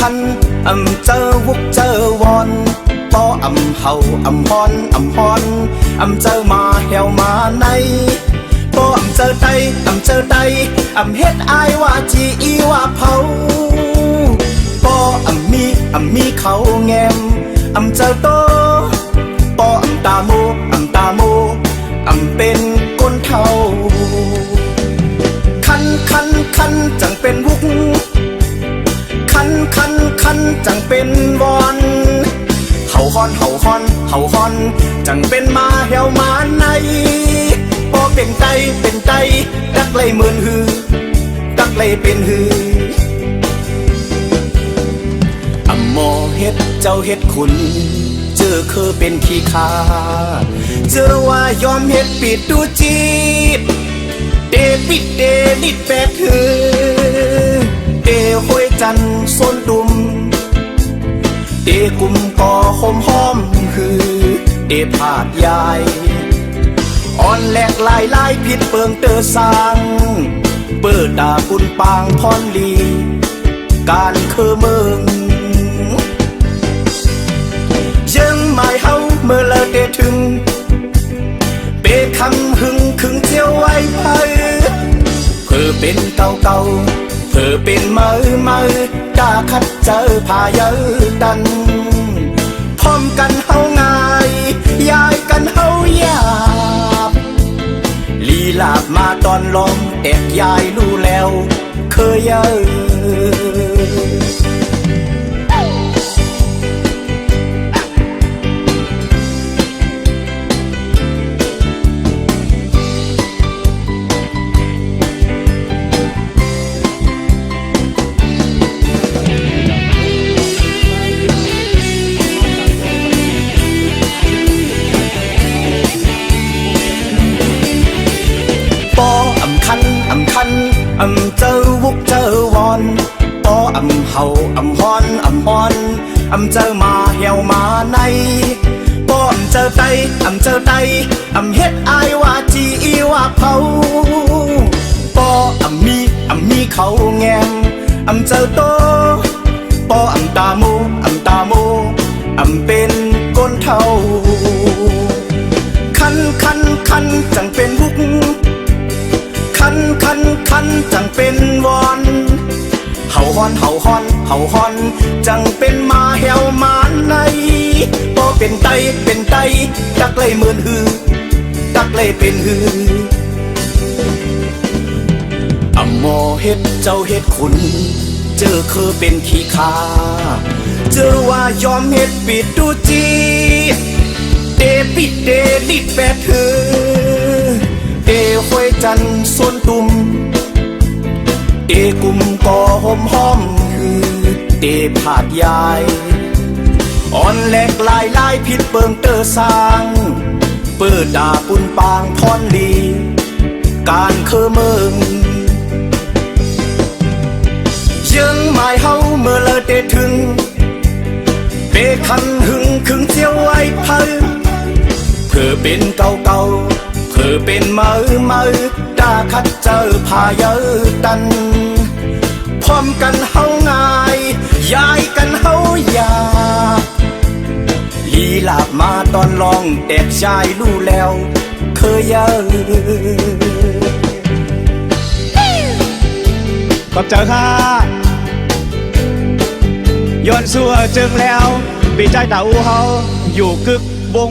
คันเจอวุกเจอวอนปอเฮาฮอนเจอมาเหี่ยวมาในปอเจอไตเฮ็ดอายว่าจีอีว่าเผาปอมีเขาแงมเจอโตปอตาโมเป็นก้นเทาคันจังเป็นวุกคันจังเป็นวอนเห่าฮอนจังเป็นมาเหี่ยวมาในพอเป็นไตดักเลยเหมือนหือดักเลยเป็นหือหมอเฮ็ดเจ้าเฮ็ดคุณเจอคือเป็นขี้ขาเจอว่ายอมเฮ็ดปิดดูจีบเดปิดเดนิดแปดหือเดห้วยจันโซนดุมเดกุมก่อหอมคือเดผาดยายอ่อนแหลกลายผิดเปิงเตอสร้างเปิดดาปุนปางพรลีการคือเมืองยังไม่เฮาเมื่อละเดถึงเปคำหึงขึงเจียวไว้ไพ่เพื่อเป็นเก่าเพื่อเป็นเมื่อกาคัดเจอพาเยอะดันพร้อมกันเฮาง่ายยายกันเฮาหยาบลีลาบมาตอนลองแตกยายรู้แล้วเคยเยอะเจอวุกเจอวอนปอเฮาฮอนเจอมาเหี่ยวมาในปอเจอไตเฮ็ดอายว่าจีอีว่าเผาปอมีเขาแงมเจอโตปอตาโมเป็นก้นเทาคันจังเป็นวุกคันจังเป็นวอนเห่าฮอนจังเป็นมาเหี่ยวมาในพอเป็นไตดักเลยเหมือนหือดักเลยเป็นหือหมอเฮ็ดเจ้าเฮ็ดคุณเจอคือเป็นขี้ขาเจอว่ายอมเฮ็ดปิดดูจีเดปิดเดลิดแปดหือเดห้วยจันโซนตุมเดกุมก่อหอมคือเดผาดยายอ่อนแหลกลายผิดเปิงเตอสร้างเปิดดาปุนปางพรลีการคือเมืองยังไม่เฮาเมื่อละเดถึงเปคันหึงขึงเจียวไว้เพิ่มเพื่อเป็นเก่าเพื่อเป็นเมื่อดาคัดเจอพาเยอะดันพร้อมกันเฮาง่ายยายกันเฮาหยาบลีลาบมาตอนลองแตกชายรู้แล้วเคยเยอะขอบใจค่ะย้อนสัวจึงแล้วปีใจตาอูเฮาอยู่กึกวง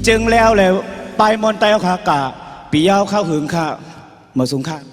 จึงแล้วไปมนเตลค่ะกะปียาวเข้าหึงค่ะมาสูงค่ะ